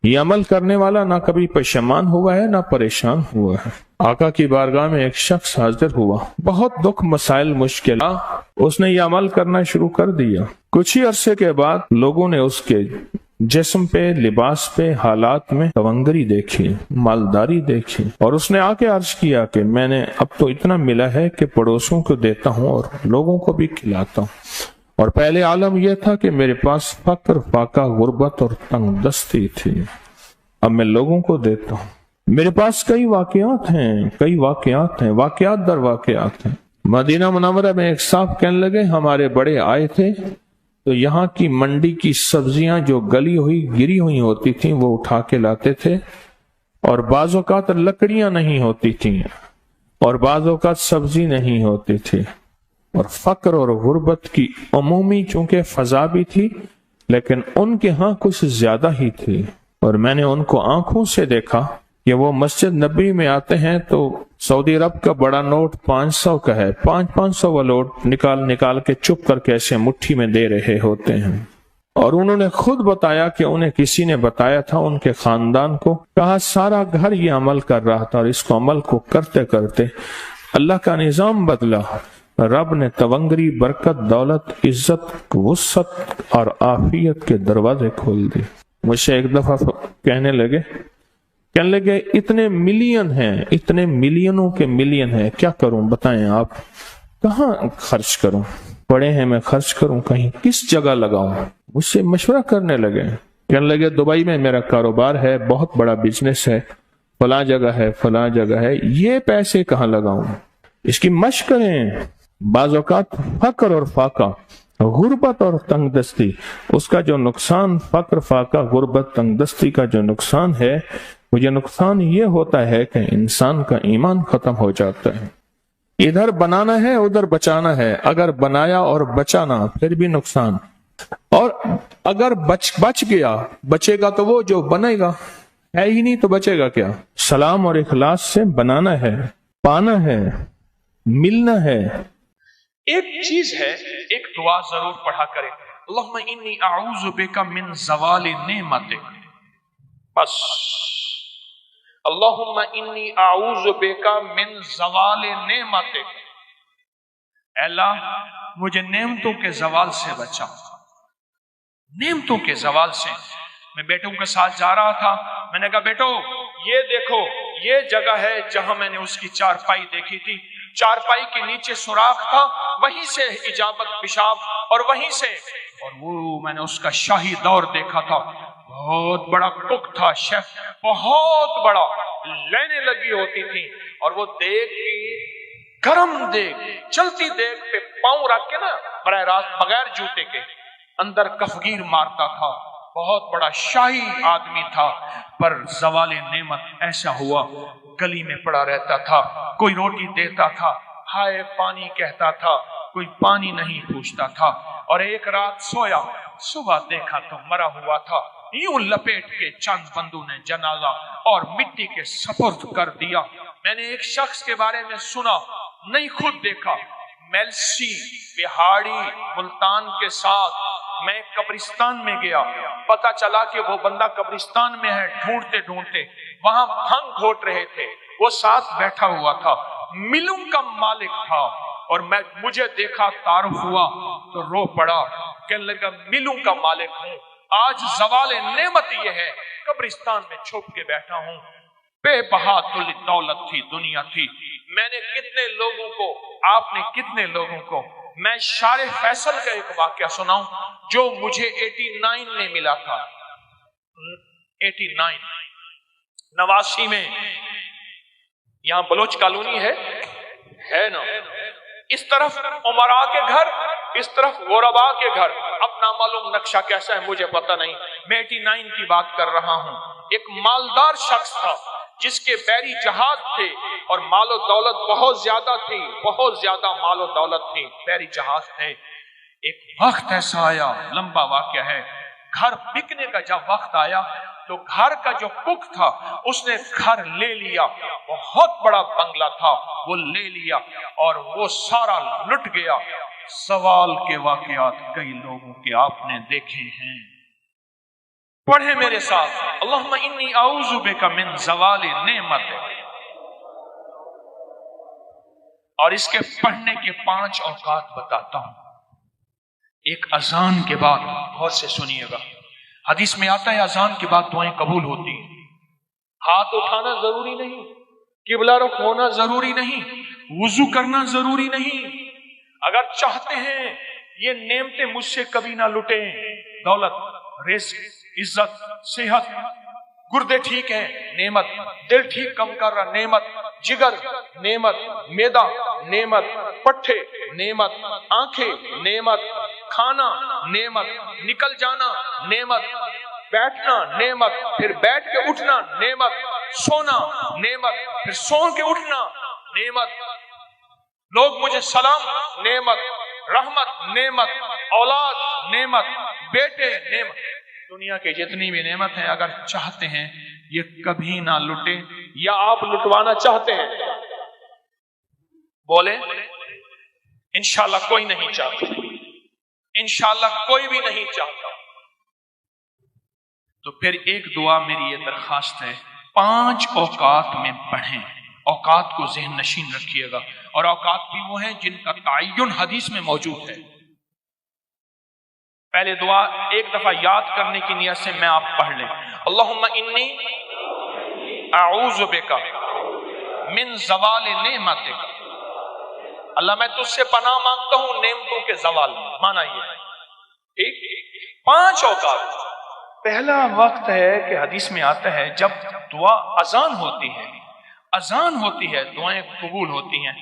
ये अमल करने वाला ना कभी परेशान हुआ है ना परेशान हुआ है। आका की बारगाह में एक शख्स हाजिर हुआ, बहुत दुख मसाइल मुश्किल, उसने ये अमल करना शुरू कर दिया। कुछ ही अरसे के बाद लोगों ने उसके जिस्म पे, लिबास पे, हालात में तवंगरी देखी, मालदारी देखी, और उसने आके अर्ज किया कि मैंने अब तो इतना मिला है कि पड़ोसों को देता हूँ और लोगों को भी खिलाता हूँ, और पहले आलम यह था कि मेरे पास फक्र, फाका, गुर्बत और तंगदस्ती थी, अब मैं लोगों को देता हूँ। मेरे पास कई वाकयात हैं, वाकयात दर वाकयात हैं। मदीना मुनव्वरा में एक साहब कहने लगे, हमारे बड़े आए थे तो यहाँ की मंडी की सब्जियां जो गली हुई, गिरी हुई होती थी, वो उठा के लाते थे, और बाज़ औक़ात लकड़ियां नहीं होती थी, और बाज़ औक़ात सब्जी नहीं होती थी, और फक्र और गुर्बत की अमूमी चूंकि फजा भी थी, लेकिन उनके यहाँ कुछ ज्यादा ही थी। और मैंने उनको आंखों से देखा कि वो मस्जिद नबी में आते हैं तो सऊदी अरब का बड़ा नोट 500 का है, 500 वाला नोट निकाल के चुप करके ऐसे मुट्ठी में दे रहे होते हैं। और उन्होंने खुद बताया कि उन्हें किसी ने बताया था, उनके खानदान को कहा, सारा घर ये अमल कर रहा था, और इसको अमल को करते करते अल्लाह का निजाम बदला, रब ने तवंगरी, बरकत, दौलत, इज्जत, वुसअत और आफियत के दरवाजे खोल दिए। मुझसे एक दफा कहने लगे इतने मिलियन हैं, इतने मिलियनों के मिलियन हैं, क्या करूं बताएं आप, कहाँ खर्च करूं, पड़े हैं मैं खर्च करूं कहीं, किस जगह लगाऊं। मुझसे मशवरा करने लगे, कहने लगे दुबई में मेरा कारोबार है, बहुत बड़ा बिजनेस है, फलां जगह है, ये पैसे कहाँ लगाऊं, इसकी मशक करें। बाज़ औक़ात फक्र और फाका, गुर्बत और तंगदस्ती, उसका जो नुकसान, फक्र, फाका, गुर्बत, तंगदस्ती का जो नुकसान है, वो ये नुकसान ये होता है कि इंसान का ईमान खत्म हो जाता है। इधर बनाना है, उधर बचाना है, अगर बनाया और बचाना फिर भी नुकसान, और अगर बच गया, बचेगा तो वो जो बनेगा, है ही नहीं तो बचेगा क्या। सलाम और इखलास से बनाना है, पाना है, मिलना है। एक चीज है, एक दुआ जरूर पढ़ा करें, अल्लाहुम्मा इन्नी अऊज़ु बिका मिन ज़वालि नेमतिक, बस अल्लाहुम्मा इन्नी अऊज़ु बिका मिन ज़वालि नेमतिक, अल्लाह मुझे नेमतों के ज़वाल से बचा, नेमतों के ज़वाल से। मैं बेटों के साथ जा रहा था, मैंने कहा बेटो ये देखो, ये जगह है जहां मैंने उसकी चारपाई देखी थी, चारपाई के नीचे सुराख था, वहीं से इजाबत पेशाब, और वहीं से, और वो मैंने उसका शाही दौर देखा था, बहुत बड़ा कुक था, शेफ, बहुत बड़ा, लेने लगी होती थी, और वो देख की गरम देख, चलती देख पे पांव रख के ना, बराह रास्त बगैर जूते के अंदर कफगीर मारता था, बहुत बड़ा शाही आदमी था। पर ज़वाले नेमत ऐसा हुआ, गली में पड़ा रहता था, कोई रोटी देता था, हाय पानी कहता था, कोई पानी नहीं पूछता था, और एक रात सोया, सुबह देखा तो मरा हुआ था, यूं लपेट के चंद बंदों ने जनाजा और मिट्टी के सपुर्द कर दिया। मैंने एक शख्स के बारे में सुना, नहीं खुद देखा, मेलसी बिहाड़ी मुल्तान के साथ मैं कब्रिस्तान में गया, पता चला कि वो बंदा कब्रिस्तान में है, ढूंढते ढूंढते वहां भंग घोट रहे थे, वो साथ बैठा हुआ था, मिलों का मालिक था, और मुझे देखा, तारुफ हुआ तो रो पड़ा, कहने लगा मिलों का मालिक हूँ, आज ज़वाले नेमत ये है, कब्रिस्तान में छुप के बैठा हूँ, बेबहा दौलत थी, दुनिया थी। मैंने कितने लोगों को, आपने कितने लोगों को, मैं शारे फैसल का एक वाक्या सुनाऊं जो मुझे 89 में मिला था, 89 89 में, यहाँ बलोच कॉलोनी है ना, इस तरफ उमरा के घर, इस तरफ गोरबा के घर, अब ना मालूम नक्शा कैसा है मुझे पता नहीं, मैं 89 की बात कर रहा हूँ। एक मालदार शख्स था जिसके बैरी जहाज थे और मालो दौलत बहुत ज्यादा थी, बहुत ज्यादा मालो दौलत थी, बैरी जहाज थे। एक वक्त ऐसा आया, लंबा वाकया है, घर बिकने का जब वक्त आया तो घर का जो कुक था उसने घर ले लिया, बहुत बड़ा बंगला था, वो ले लिया और वो सारा लुट गया। सवाल के वाकयात कई लोगों के आपने देखे हैं। پڑھے میرے ساتھ، اللہم انی اعوذ بک من زوال نعمتک۔ اور اس کے پڑھنے کے 5 اوقات بتاتا ہوں۔ ایک اذان کے بعد، غور سے سنیے گا، حدیث میں آتا ہے اذان کے بعد دعائیں قبول ہوتی ہیں۔ ہاتھ اٹھانا ضروری نہیں، قبلہ رخ ہونا ضروری نہیں، وضو کرنا ضروری نہیں۔ اگر چاہتے ہیں یہ نعمتیں مجھ سے کبھی نہ لٹیں، دولت، رزق، عزت، صحت، گردے ٹھیک ہے نعمت، دل ٹھیک کم کر رہا نعمت، جگر نعمت، معدہ نعمت، پٹھے نعمت، آنکھیں نعمت، کھانا نعمت، نکل جانا نعمت، بیٹھنا نعمت، پھر بیٹھ کے اٹھنا نعمت، سونا نعمت، پھر سو کے اٹھنا نعمت، لوگ مجھے سلام نعمت، رحمت نعمت، اولاد نعمت، بیٹے نعمت، دنیا کے جتنی بھی نعمت ہیں اگر چاہتے ہیں یہ کبھی نہ لٹے، یا آپ لٹوانا چاہتے ہیں؟ بولے انشاءاللہ کوئی نہیں چاہتا، انشاءاللہ کوئی بھی نہیں چاہتا۔ تو پھر ایک دعا میری یہ درخواست ہے، 5 اوقات میں پڑھیں۔ اوقات کو ذہن نشین رکھیے گا، اور اوقات بھی وہ ہیں جن کا تعین حدیث میں موجود ہے۔ پہلے دعا ایک دفعہ یاد کرنے کی نیت سے میں آپ پڑھ لیں، اللہم انی اعوذ بک من زوال نعمتک۔ اللہ میں تجھ سے پناہ مانگتا ہوں نعمتوں کے زوال میں، مانا یہ ہے ٹھیک۔ 5 اوقات۔ پہلا وقت ہے کہ حدیث میں آتا ہے جب دعا اذان ہوتی ہے، اذان ہوتی ہے دعائیں قبول ہوتی ہیں۔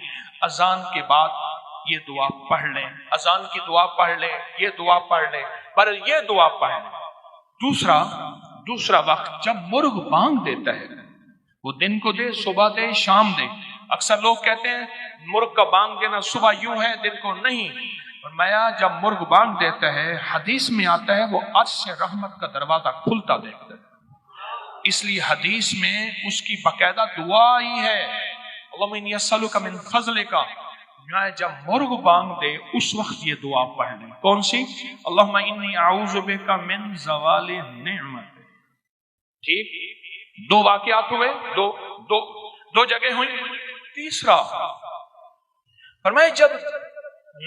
اذان کے بعد یہ دعا پڑھ لیں، اذان کی دعا پڑھ لیں، یہ دعا پڑھ لیں، پر یہ دعا پڑھ لیں۔ دوسرا وقت جب مرغ بانگ دیتا ہے، وہ دن کو دے، صبح دے، شام دے۔ اکثر لوگ کہتے ہیں مرغ کا بانگ دینا صبح یوں ہے دن کو نہیں، فرمایا جب مرغ بانگ دیتا ہے حدیث میں آتا ہے وہ عرش سے رحمت کا دروازہ کھلتا دیکھتا ہے، اس لیے حدیث میں اس کی باقاعدہ دعا ہی ہے، اللہم انی اسألک من فضلک۔ جب مرغ بانگ دے اس وقت یہ دعا پڑھ لیں، کون سی؟ اللہم انی اعوذ بک من زوال نعمت۔ ٹھیک، 2 واقعات ہوئے، دو جگہ ہوئی۔ تیسرا فرمائے جب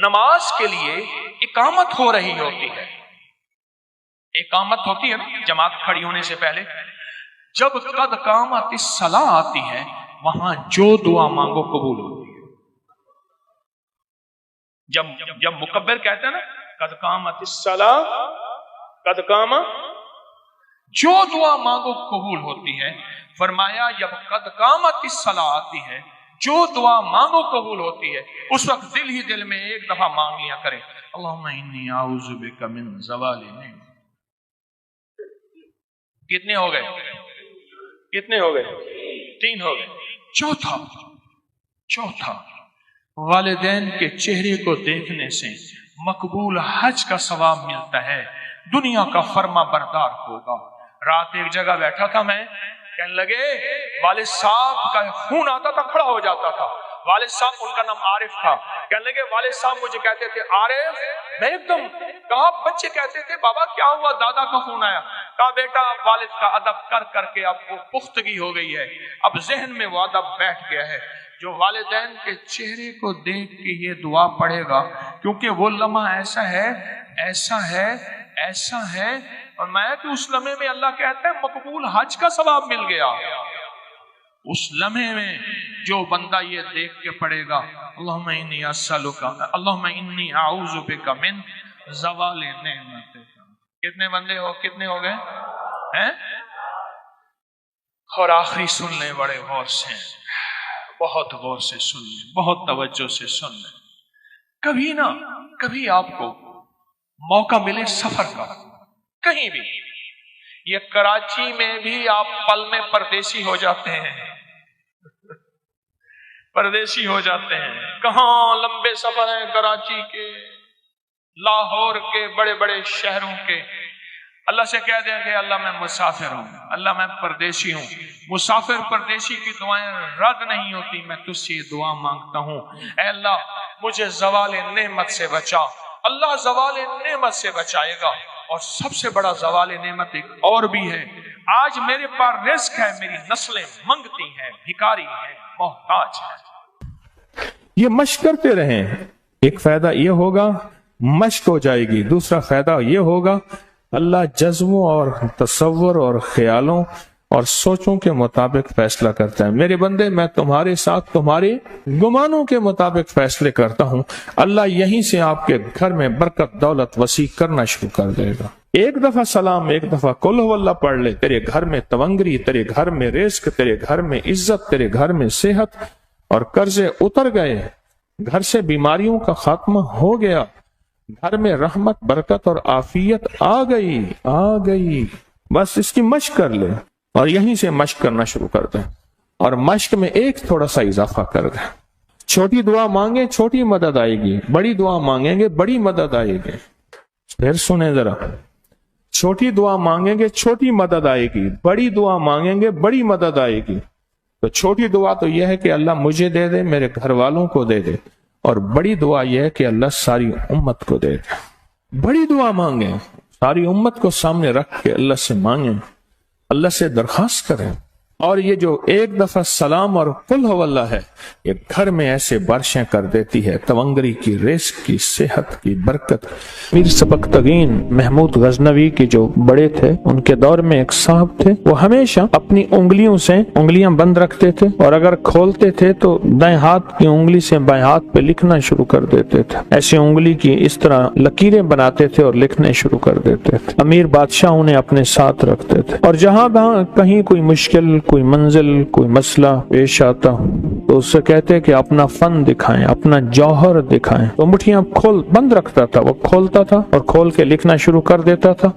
نماز کے لیے اقامت ہو رہی ہوتی ہے، اقامت ہوتی ہے نا جماعت کھڑی ہونے سے پہلے، جب قد قامت الصلاۃ آتی ہے وہاں جو دعا مانگو قبول ہوتی ہے۔ جب مکبر کہتے ہیں نا قد قامت الصلاۃ، قد قامت، جو دعا مانگو قبول ہوتی ہے۔ فرمایا جب قد قامت الصلاۃ آتی ہے جو دعا مانگو قبول ہوتی ہے، اس وقت دل ہی دل میں ایک دفعہ مانگ لیا کرے، اللہم انی اعوذ بک من زوال نعمتک۔ کتنے ہو گئے؟ کتنے ہو گئے؟ 3 ہو گئے۔ چوتھا والدین کے چہرے کو دیکھنے سے مقبول حج کا ثواب ملتا ہے، دنیا کا فرما بردار ہوگا۔ رات ایک جگہ بیٹھا تھا میں، کہنے لگے والد صاحب کا خون آتا تھا، کھڑا ہو جاتا تھا۔ والد صاحب، ان کا نام عارف تھا، کہنے لگے والد صاحب مجھے کہتے تھے عارف، میں ایک دم کہا، بچے کہتے تھے بابا کیا ہوا، دادا کا خون آیا، کہا بیٹا والد کا ادب کر کر کے اب وہ پختگی ہو گئی ہے، اب ذہن میں وہ ادب بیٹھ گیا ہے۔ جو والدین کے چہرے کو دیکھ کے یہ دعا پڑھے گا، کیونکہ وہ لمحہ ایسا ہے اور میں کہ اس لمحے میں اللہ کہتا ہے مقبول حج کا ثواب مل گیا۔ اس لمحے میں جو بندہ یہ دیکھ کے پڑھے گا اللہم انی اسألک، اللہم انی اعوذ بک من زوال نعمتک۔ کتنے بندے ہو، کتنے ہو گئے ہیں؟ اور آخری سن لیں بڑے غور سے، بہت غور سے سن لیں، بہت توجہ سے سن لیں۔ کبھی آپ کو موقع ملے سفر کا، کہیں بھی، یہ کراچی میں بھی آپ پل میں پردیسی ہو جاتے ہیں، پردیسی ہو جاتے ہیں۔ کہاں لمبے سفر ہیں کراچی کے، لاہور کے، بڑے بڑے شہروں کے۔ اللہ سے کہہ دیں کہ اللہ میں مسافر ہوں، اللہ میں پردیسی ہوں۔ مسافر پردیسی کی دعائیں رد نہیں ہوتی، میں تجھ سے یہ دعا مانگتا ہوں، اے اللہ مجھے زوال نعمت سے بچا۔ اللہ زوال نعمت سے بچائے گا، اور سب سے بڑا زوال نعمت ایک اور بھی ہے، آج میرے پاس رزق ہے، میری نسلیں منگتی ہیں، بھکاری ہیں، محتاج ہیں۔ یہ مشق کرتے رہیں، ایک فائدہ یہ ہوگا مشق ہو جائے گی، دوسرا فائدہ یہ ہوگا اللہ جذبوں اور تصور اور خیالوں اور سوچوں کے مطابق فیصلہ کرتا ہے۔ میرے بندے، میں تمہارے ساتھ تمہارے گمانوں کے مطابق فیصلے کرتا ہوں۔ اللہ یہیں سے آپ کے گھر میں برکت دولت وسیع کرنا شروع کر دے گا۔ ایک دفعہ سلام، ایک دفعہ قل هو اللہ پڑھ لے، تیرے گھر میں تونگری، تیرے گھر میں رزق، تیرے گھر میں عزت، تیرے گھر میں صحت، اور قرضے اتر گئے، گھر سے بیماریوں کا خاتمہ ہو گیا، گھر میں رحمت برکت اور عافیت آ گئی۔ بس اس کی مشق کر لے اور یہیں سے مشق کرنا شروع کر دیں، اور مشق میں ایک تھوڑا سا اضافہ کر دیں۔ چھوٹی دعا مانگیں، چھوٹی مدد آئے گی، بڑی دعا مانگیں گے، بڑی مدد آئے گی۔ پھر سنیں ذرا، چھوٹی دعا مانگیں گے، چھوٹی مدد آئے گی، بڑی دعا مانگیں گے، بڑی مدد آئے گی۔ تو چھوٹی دعا تو یہ ہے کہ اللہ مجھے دے دے، میرے گھر والوں کو دے دے، اور بڑی دعا یہ ہے کہ اللہ ساری امت کو دے دے۔ بڑی دعا مانگیں، ساری امت کو سامنے رکھ کے اللہ سے مانگیں، اللہ سے درخواست کریں۔ اور یہ جو ایک دفعہ سلام اور قل هو اللہ ہے، یہ گھر میں ایسے بارشیں کر دیتی ہے، تونگری کی، رزق کی، صحت کی، برکت۔ میر سبکتگین محمود غزنوی کے جو بڑے تھے، ان کے دور میں ایک صاحب تھے، وہ ہمیشہ اپنی انگلیوں سے انگلیاں بند رکھتے تھے، اور اگر کھولتے تھے تو دائیں ہاتھ کی انگلی سے بائیں ہاتھ پہ لکھنا شروع کر دیتے تھے۔ ایسی انگلی کی اس طرح لکیریں بناتے تھے اور لکھنے شروع کر دیتے تھے۔ امیر بادشاہ انہیں اپنے ساتھ رکھتے تھے، اور جہاں کہیں کوئی مشکل، کوئی منزل، کوئی مسئلہ پیش آتا تو اس سے کہتے کہ اپنا فن دکھائیں، اپنا جوہر دکھائیں۔ تو مٹھیاں بند رکھتا تھا، وہ کھولتا تھا اور کھول کے لکھنا شروع کر دیتا تھا،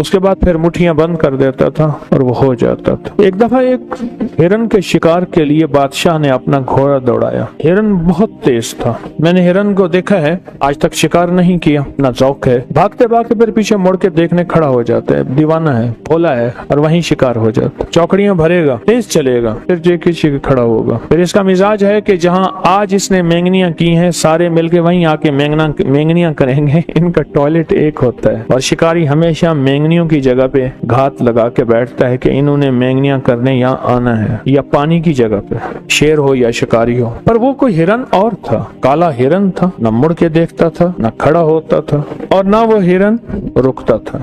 اس کے بعد پھر مٹھیاں بند کر دیتا تھا اور وہ ہو جاتا تھا۔ ایک دفعہ ایک ہرن کے شکار کے لیے بادشاہ نے اپنا گھوڑا دوڑایا۔ ہرن بہت تیز تھا، میں نے ہرن کو دیکھا ہے، آج تک شکار نہیں کیا، اپنا ذوق ہے، بھاگتے بھاگتے پھر پیچھے مڑ کے دیکھنے کھڑا ہو جاتا ہے، دیوانہ ہے، بھولا ہے، اور وہیں شکار ہو جاتا، چوکڑیاں بھرے گا، تیز چلے گا، پھر جے کسی کے کھڑا ہوگا۔ پھر اس کا مزاج ہے کہ جہاں آج اس نے مینگنیاں کی ہیں، سارے مل کے وہیں آ کے مینگنیاں کریں گے۔ ان کا ٹوائلٹ ایک ہوتا ہے، اور شکاری ہمیشہ مینگنیوں کی جگہ پہ گھات لگا کے بیٹھتا ہے کہ انہوں نے مینگنیاں کرنے یہاں آنا ہے، یا پانی کی جگہ پہ، شیر ہو یا شکاری ہو۔ پر وہ کوئی ہرن اور تھا، کالا ہرن تھا، نہ مڑ کے دیکھتا تھا، نہ کھڑا ہوتا تھا، اور نہ وہ ہرن رکتا تھا۔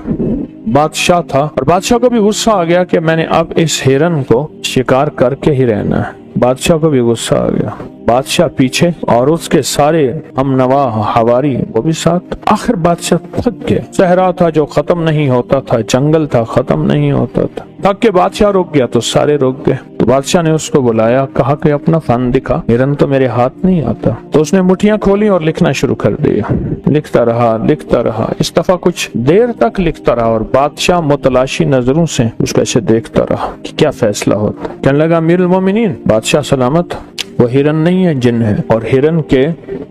بادشاہ تھا، اور بادشاہ کو بھی غصہ آ گیا کہ میں نے اب اس ہرن کو شکار کر کے ہی رہنا ہے۔ بادشاہ کو بھی غصہ آ گیا، بادشاہ پیچھے اور اس کے سارے ہم نوا حواری وہ بھی ساتھ۔ آخر بادشاہ تھک گیا، صحرا تھا جو ختم نہیں ہوتا تھا، جنگل تھا ختم نہیں ہوتا تھا، تھک کے بادشاہ رک گیا تو سارے رک گئے۔ تو بادشاہ نے اس کو بلایا، کہا کہ اپنا فن دکھا، ہرن تو میرے ہاتھ نہیں آتا۔ تو اس نے مٹھیاں کھولی اور لکھنا شروع کر دیا، لکھتا رہا، اس دفعہ کچھ دیر تک لکھتا رہا، اور بادشاہ متلاشی نظروں سے اس کو ایسے دیکھتا رہا کہ کیا فیصلہ ہوتا۔ کہنے لگا، امیر المومنین، بادشاہ سلامت، وہ ہرن نہیں ہے، جن ہے، اور ہرن کے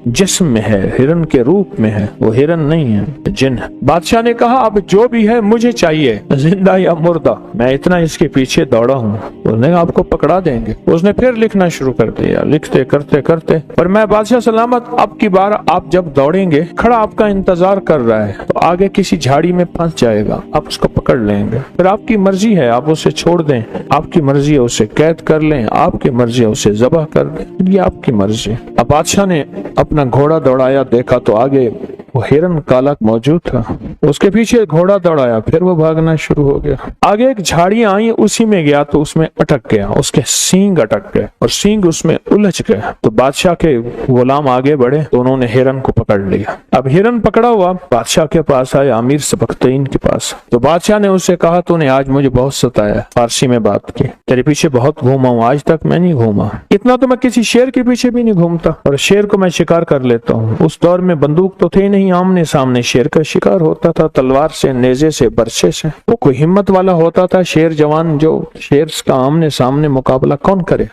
جسم میں ہے، ہرن کے روپ میں ہے، وہ ہرن نہیں ہے، جن ہے۔ بادشاہ نے کہا، اب جو بھی ہے مجھے چاہیے، زندہ یا مردہ، میں اتنا اس کے پیچھے دوڑا ہوں، اس نے آپ کو پکڑا دیں گے۔ اس نے پھر لکھنا شروع کر دیا، لکھتے کرتے، پر میں بادشاہ سلامت، اب کی بار آپ جب دوڑیں گے، کھڑا آپ کا انتظار کر رہا ہے، تو آگے کسی جھاڑی میں پھنس جائے گا، آپ اس کو پکڑ لیں گے، پھر آپ کی مرضی ہے، آپ اسے چھوڑ دیں، آپ کی مرضی ہے اسے قید کر لیں، آپ کی مرضی ہے اسے ذبح کر دیں، یہ آپ کی مرضی۔ اب بادشاہ نے اپنا گھوڑا دوڑایا، دیکھا تو آگے وہ ہرن کالا موجود تھا، اس کے پیچھے گھوڑا دوڑایا، پھر وہ بھاگنا شروع ہو گیا۔ آگے ایک جھاڑیاں آئیں، اسی میں گیا تو اس میں اٹک گیا، اس کے سینگ اٹک گئے اور سینگ اس میں الجھ گئے۔ تو بادشاہ کے غلام آگے بڑھے تو انہوں نے ہرن کو پکڑ لیا۔ اب ہرن پکڑا ہوا بادشاہ کے پاس آیا، امیر سبکتگین کے پاس۔ تو بادشاہ نے اس سے کہا، تو نے آج مجھے بہت ستایا، فارسی میں بات کی، تیرے پیچھے بہت گھوما ہوں، آج تک میں نہیں گھوما اتنا، تو میں کسی شیر کے پیچھے بھی نہیں گھومتا، اور شیر کو میں شکار کر لیتا ہوں۔ اس دور میں بندوق تو تھے نہیں، آمنے سامنے شیر کا شکار ہوتا تھا، تلوار سے، نیزے سے، برچے سے۔ وہ کوئی ہمت والا ہوتا تھا شیر جوان، جو شیر کا آمنے سامنے مقابلہ کون کرے۔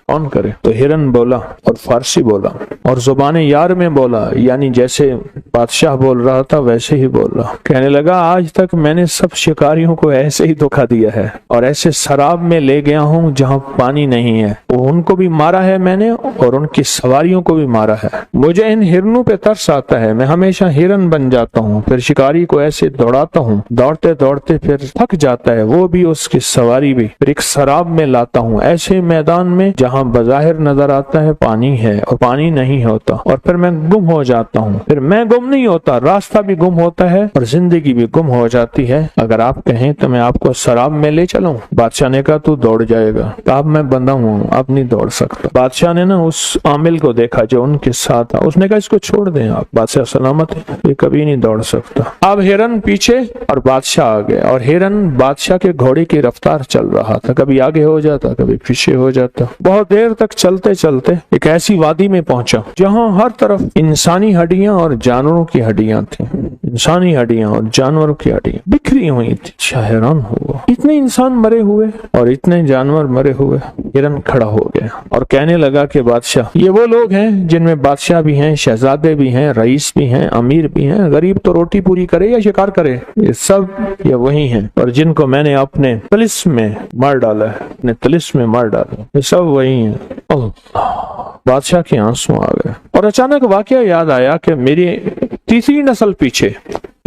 تو ہرن بولا اور فارسی بولا اور زبان یار میں بولا، یعنی جیسے بادشاہ بول رہا تھا ویسے ہی بول رہا۔ کہنے لگا، آج تک میں نے سب شکاریوں کو ایسے ہی دھوکا دیا ہے، اور ایسے سراب میں لے گیا ہوں جہاں پانی نہیں ہے، ان کو بھی مارا ہے میں نے، اور ان کی سواریوں کو بھی مارا ہے۔ مجھے ان ہرنوں پہ ترس آتا ہے، میں ہمیشہ ہرن हिरन बन जाता हूँ, फिर शिकारी को ऐसे दौड़ाता हूँ, दौड़ते दौड़ते फिर थक जाता है वो भी, उसकी सवारी भी, फिर एक सराब में लाता हूँ, ऐसे मैदान में जहाँ बज़ाहिर नजर आता है पानी है और पानी नहीं होता, और फिर मैं गुम हो जाता हूँ। फिर मैं गुम नहीं होता, रास्ता भी गुम होता है और जिंदगी भी गुम हो जाती है। अगर आप कहें तो मैं आपको शराब में ले चलूं। बादशाह ने कहा तू दौड़ जाएगा, अब मैं बंधा हूँ, अब नहीं दौड़ सकता। बादशाह ने ना उस आमिल को देखा जो उनके साथ था, उसने कहा इसको छोड़ दें आप, बादशाह सलामत है, ये कभी नहीं दौड़ सकता। अब हिरन पीछे और बादशाह आगे, और हिरन बादशाह के घोड़े की रफ्तार चल रहा था, कभी आगे हो जाता कभी पीछे हो जाता। बहुत देर तक चलते चलते एक ऐसी वादी में पहुंचा जहां हर तरफ इंसानी हड्डियां और जानवरों की हड्डियां थी, इंसानी हड्डियां और जानवरों की हड्डियां बिखरी हुई थी। हैरान हुआ, इतने इंसान मरे हुए और इतने जानवर मरे हुए। हिरन खड़ा हो गया और कहने लगा कि बादशाह, ये वो लोग हैं जिनमें बादशाह भी हैं, शहजादे भी हैं, रईस भी हैं, अमीर भी हैं, गरीब तो रोटी पूरी करे या शिकार करे, ये सब ये वही हैं, और जिनको मैंने अपने तिलिस्म में मार डाला है, अपने तिलिस्म में मार डाला, ये सब वही हैं। बादशाह के आंसू आ गए और अचानक वाकया याद आया कि मेरी तीसरी नस्ल पीछे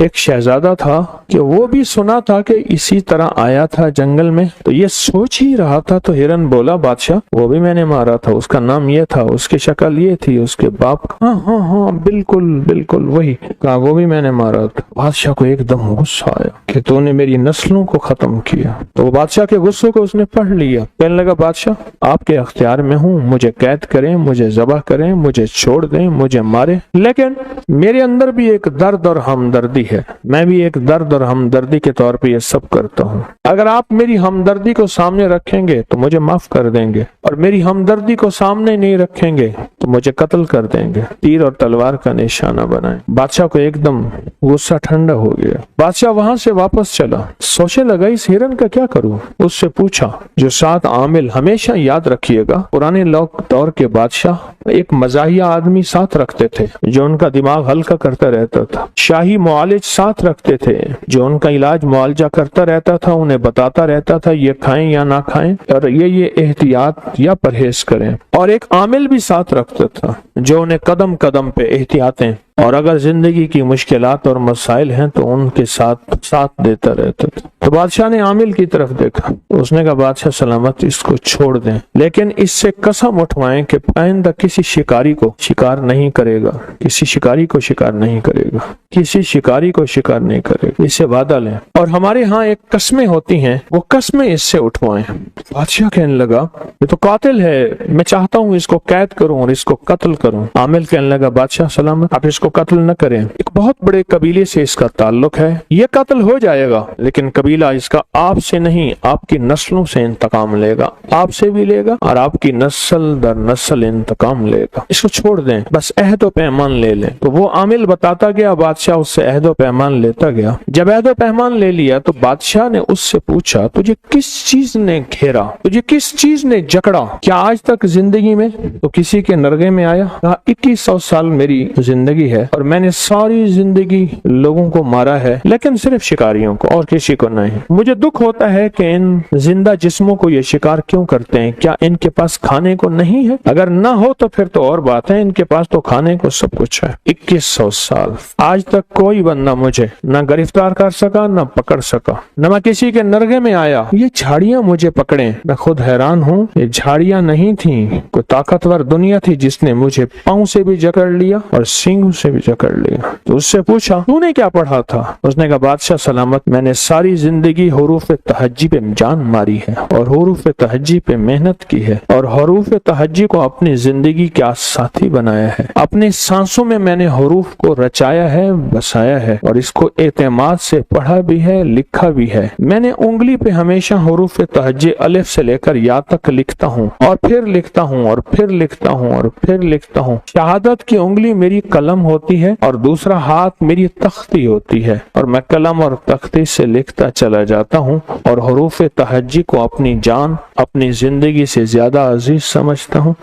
एक शहजादा था कि वो भी सुना था कि इसी तरह आया था जंगल में, तो ये सोच ही रहा था। तो हिरन बोला बादशाह वो भी मैंने मारा था, उसका नाम ये था, उसकी शक्ल ये थी, उसके बाप, हाँ हाँ हाँ बिल्कुल बिल्कुल वही, कहा वो भी मैंने मारा था। बादशाह को एकदम गुस्सा आया कि तूने मेरी नस्लों को खत्म किया। तो बादशाह के गुस्से को उसने पढ़ लिया, कहने लगा बादशाह आपके अख्तियार में हूँ, मुझे कैद करें, मुझे ज़बह करें, मुझे छोड़ दें, मुझे मारे, लेकिन मेरे अंदर भी एक दर्द और हमदर्दी है, मैं भी एक दर्द और हमदर्दी के तौर पे ये सब करता हूँ। अगर आप मेरी हमदर्दी को सामने रखेंगे तो मुझे माफ कर देंगे, और मेरी हमदर्दी को सामने नहीं रखेंगे तो मुझे कत्ल कर देंगे, तीर और तलवार का निशाना बनाए। बादशाह को एकदम गुस्सा ठंडा हो गया। बादशाह वहां से वापस चला, सोचने लगा इस हिरन का क्या करूं। उससे पूछा जो 7 आमिल, हमेशा याद रखिएगा पुराने दौर के बादशाह एक मजाहिया आदमी साथ रखते थे जो उनका दिमाग हल्का करता रहता था, शाही मुआलिज साथ रखते थे जो उनका इलाज मुआलजा करता रहता था, उन्हें बताता रहता था ये खाएं या ना खाएं और ये एहतियात या परहेज करें, और एक आमिल भी साथ रखता था जो उन्हें कदम कदम पे एहतियातें और अगर जिंदगी की मुश्किलात और मसाइल हैं तो उनके साथ देता रहता था। तो बादशाह ने आमिल की तरफ देखा, उसने कहा बादशाह सलामत इसको छोड़ दें, लेकिन इससे कसम उठवाएं कि आइंदा किसी शिकारी को शिकार नहीं करेगा, किसी शिकारी को शिकार नहीं करेगा, किसी शिकारी को शिकार नहीं करेगा, इससे वादा लें, और हमारे यहाँ एक कस्में होती हैं, वो कस्में इससे उठवाएं। बादशाह कहने लगा ये तो कातिल है, मैं चाहता हूँ इसको कैद करूं और इसको कत्ल करूं। आमिल कहने लगा बादशाह सलामत आप इसको कत्ल न करें, एक बहुत बड़े कबीले से इसका ताल्लुक है, ये कत्ल हो जाएगा, लेकिन कबीला इसका आपसे नहीं आपकी नस्लों से इंतकाम लेगा, आपसे भी लेगा और आपकी नस्ल दर नस्ल इंतकाम लेगा, इसको छोड़ दें, बस अहद व पैमान ले लें। तो वो आमिल बताता गया, बादशाह उससे अहद व पैमान लेता गया। जब अहद व पैमान ले लिया तो बादशाह ने उससे पूछा तुझे किस चीज ने घेरा, तुझे किस चीज ने जकड़ा, क्या आज तक जिंदगी में तो किसी के नरगे में आया? कहा 2100 साल मेरी जिंदगी है और मैंने सारी जिंदगी लोगों को मारा है, लेकिन सिर्फ शिकारियों को और किसी को नहीं। मुझे दुख होता है कि इन जिंदा जिस्मों को ये शिकार क्यों करते हैं, क्या इनके पास खाने को नहीं है? अगर ना हो तो फिर तो और बात है, इनके पास तो खाने को सब कुछ है। 2100 साल आज तक कोई बंदा मुझे न गिरफ्तार कर सका, न पकड़ सका, न मैं किसी के नरगे में आया। ये झाड़ियां मुझे पकड़े, मैं खुद हैरान हूँ, ये झाड़ियां नहीं थी, कोई ताकतवर दुनिया थी जिसने मुझे पांव से भी जकड़ लिया और सींगों से भी जकड़ लिया। तो उससे पूछा तूने क्या पढ़ा था? उसने कहा बादशाह सलामत मैंने सारी जिंदगी हुरूफ तहज्जी पे जान मारी है और हुरूफ तहज्जी पे मेहनत की है और हुरूफ तहज्जी को अपनी जिंदगी का साथी बनाया है। अपने सांसों में मैंने हुरूफ को रचाया है, बसाया है और इसको एतमाद से पढ़ा भी है, लिखा भी है। मैंने उंगली पे हमेशा हुरूफ तहज्जी अलिफ से लेकर या तक लिखता हूँ और फिर लिखता हूँ और फिर लिखता हूँ और फिर लिखता हूँ। शहादत की उंगली मेरी कलम होती है और दूसरा हाथ मेरी तख्ती होती है और मैं कलम और तख्ती से लिखता चला जाता हूँ और हुरूफ तहज्जी को अपनी जान, अपनी जिंदगी से ज्यादा अजीज समझता हूँ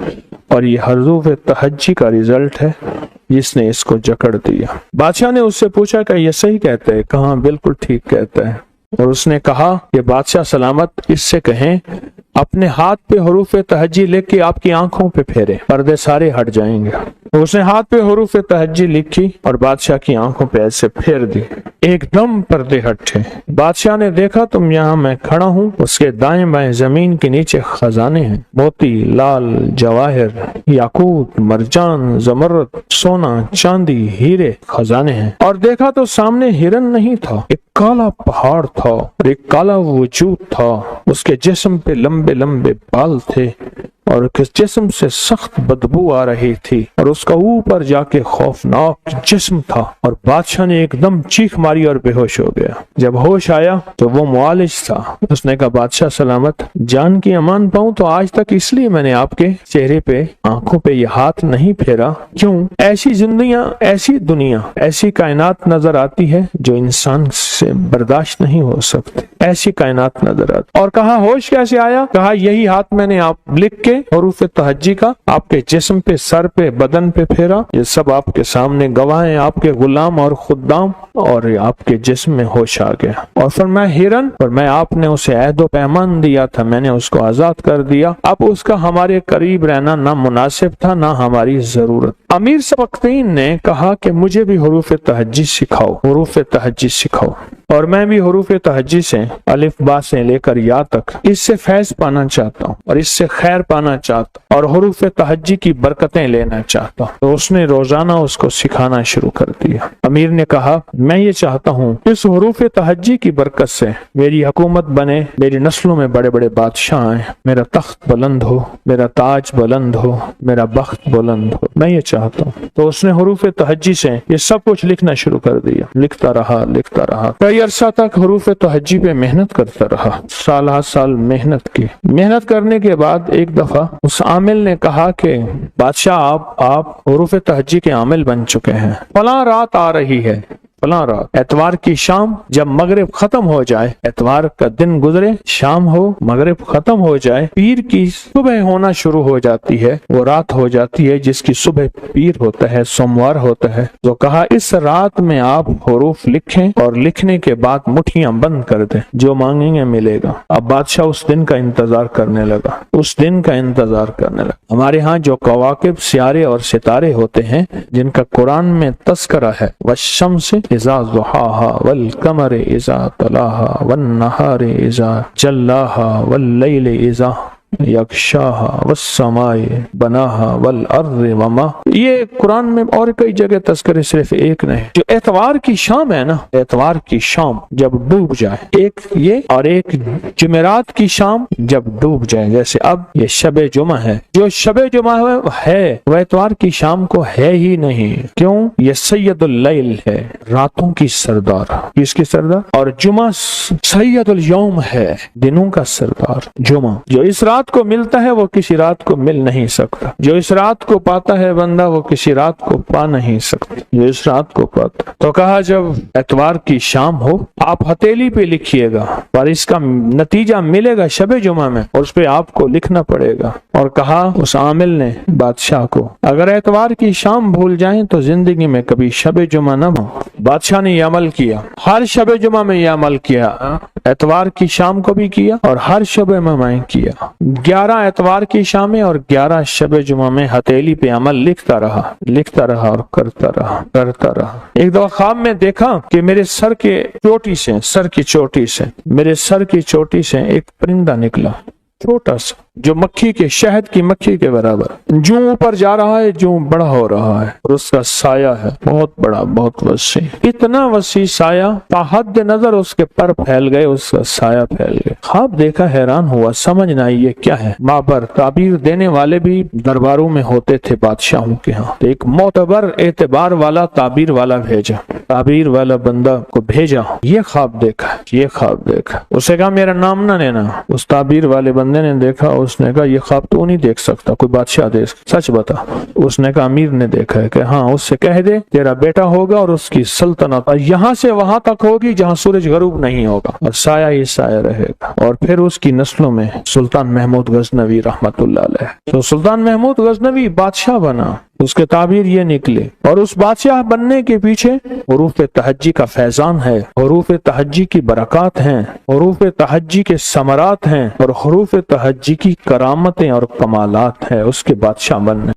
और ये हुरूफ तहज्जी का रिजल्ट है जिसने इसको जकड़ दिया। बादशाह ने उससे पूछा कि ये सही कहते हैं? कहा बिल्कुल ठीक कहता है। और उसने कहा कि बादशाह सलामत इससे कहें अपने हाथ पे हुरूफ तहज्जी लेके आपकी आंखों पे फेरे, पर्दे सारे हट जाएंगे। उसने हाथ पे हरूफ तहज्जी लिखी और बादशाह की आंखों पे ऐसे फेर दी। एकदम पर्दे हटे। बादशाह ने देखा तुम यहाँ मैं खड़ा हूँ, उसके दाएं बाएं जमीन के नीचे खजाने हैं, मोती, लाल, जवाहिर, याकूत, मरजान, जमरद, सोना, चांदी, हीरे खजाने हैं। और देखा तो सामने हिरन नहीं था, एक काला पहाड़ था और एक काला वजूद था। उसके जिस्म पे लंबे लंबे बाल थे और उसके जिस्म से सख्त बदबू आ रही थी और उसका ऊपर जाके खौफनाक जिस्म था। और बादशाह ने एकदम चीख मारी और बेहोश हो गया। जब होश आया तो वो मुआलिज था। उसने कहा बादशाह सलामत, जान की अमान पाऊं तो आज तक इसलिए मैंने आपके चेहरे पे, आंखों पे ये हाथ नहीं फेरा। क्यों? ऐसी दुनिया, ऐसी कायनात नजर आती है जो इंसान से बर्दाश्त नहीं हो सकती। ऐसी कायनात नजर आती। और कहा होश कैसे आया? कहा यही हाथ मैंने आप लिख के हरूफ तहज्जी का आपके जिस्म पे, सर पे, बदन पे फेरा। ये सब आपके सामने गवाह हैं, आपके गुलाम और खुद्दाम। और आपके जिस्म में होश आ गया। और फरमाया हिरन, और मैं आपने उसे अहद व पैमान दिया था, मैंने उसको आजाद कर दिया। अब उसका हमारे करीब रहना ना मुनासिब था ना हमारी जरूरत। अमीर सबख्तीन ने कहा कि मुझे भी हरूफ तहज्जी सिखाओ, हरूफ तहज्जी सिखाओ। और मैं भी हरूफ तहज्जी से अलिफ बा से लेकर या तक इससे फैज पाना चाहता हूँ और इससे खैर पाना चाहता हूँ और हरूफ तहज्जी की बरकतें लेना चाहता हूँ। तो उसने रोजाना उसको सिखाना शुरू कर दिया। अमीर ने कहा मैं ये चाहता हूँ इस हरूफ तहज्जी की बरकत से मेरी हुकूमत बने, मेरी नस्लों में बड़े बड़े बादशाह आए, मेरा तख्त बुलंद हो, मेरा ताज बुलंद हो, मेरा बख्त बुलंद हो, मैं ये चाहता हूँ। तो उसने हरूफ तहज्जी से ये सब कुछ लिखना शुरू कर दिया। लिखता रहा कई अरसा तक हरूफ तहज्जी पे मेहनत करता रहा। साल मेहनत की। मेहनत करने के बाद एक दफा उस आमिल ने कहा कि बादशाह आप हरूफ तहज्जी के आमिल बन चुके हैं। फलां रात आ रही है, फलां रात, एतवार की शाम, जब मगरिब खत्म हो जाए, एतवार का दिन गुजरे, शाम हो, मगरिब खत्म हो जाए, पीर की सुबह होना शुरू हो जाती है। वो रात हो जाती है जिसकी सुबह पीर होता है, सोमवार होता है। तो कहा इस रात में आप हरूफ लिखें और लिखने के बाद मुट्ठियां बंद कर दें, जो मांगेंगे मिलेगा। अब बादशाह उस दिन का इंतजार करने लगा, उस दिन का इंतजार करने लगा। हमारे यहाँ जो कवाकिब, सियारे और सितारे होते हैं जिनका कुरान में तस्करा है, वश्शम्स इज़ा ज़ुहाहा वल कमर इज़ा तलाहा वन नहार इज़ा जल्लाहा वल लैल इज़ा यगशाहा वस्समाए बनाहा वल अर्ज़ वमा। ये कुरान में और कई जगह तस्करे, सिर्फ एक नहीं। जो एतवार की शाम है ना, एतवार की शाम जब डूब जाए, एक ये और एक जुमेरात की शाम जब डूब जाए। जैसे अब ये शबे जुमा है, जो शबे जुमा है वह एतवार की शाम को है ही नहीं। क्यों? ये सैयदुल लैल है, रातों की सरदार। किसकी सरदार? और जुमा सैयदुल यौम है, दिनों का सरदार। जुमा जो इस रात को मिलता है वो किसी रात को मिल नहीं सकता। जो इस रात को पाता है बंदा वो किसी रात को पा नहीं सकता, जो इस रात को पाता। तो कहा जब एतवार की शाम हो आप हथेली पे लिखिएगा और इसका नतीजा मिलेगा शबे जुमा में, और उस पे आपको लिखना पड़ेगा। और कहा उस आमिल ने बादशाह को अगर एतवार की शाम भूल जाएं तो जिंदगी में कभी शबे जुमा न हो। बादशाह ने यह अमल किया, हर शबे जुमा में यह अमल किया, एतवार की शाम को भी किया और हर शबे में किया। 11 एतवार की शामें और 11 शबे जुमा में हथेली पे अमल लिखता रहा और करता रहा। एक दफा ख्वाब में देखा कि मेरे सर की चोटी से एक परिंदा निकला, छोटा सा, जो शहद की मक्खी के बराबर। जो ऊपर जा रहा है, जो बड़ा हो रहा है, और उसका साया है बहुत बड़ा, बहुत वसी, इतना वसी साया, ताहद नजर उसके पर फैल गए, उसका साया फैल गया। ख्वाब देखा, हैरान हुआ, समझ ना आई ये क्या है। माबर ताबीर देने वाले भी दरबारों में होते थे बादशाहों के यहाँ। तो एक मोतबर एतबार वाला ताबीर वाला भेजा, ताबीर वाला बंदा को भेजा, ये ख्वाब देखा। उसे कहा मेरा नाम ना लेना। उस ताबीर वाले बंदे ने देखा, उसने कहा ये ख्वाब तो नहीं देख सकता, कोई बादशाह देख, सच बता। उसने कहा अमीर ने देखा है। कि हाँ, उससे कह दे तेरा बेटा होगा और उसकी सल्तनत यहाँ से वहां तक होगी जहाँ सूरज गरूब नहीं होगा, और साया ही साया रहेगा। और फिर उसकी नस्लों में सुल्तान महमूद गजनवी रहमतुल्लाह अलैह, तो सुल्तान महमूद गजनवी बादशाह बना। उसके ताबीर ये निकले, और उस बादशाह बनने के पीछे हरूफ तहज्जी का फैजान है, हरूफ तहज्जी की बरकत हैं, हरूफ तहज्जी के समरात हैं, और हरूफ तहज्जी की करामतें और कमालात है उसके बादशाह बनने।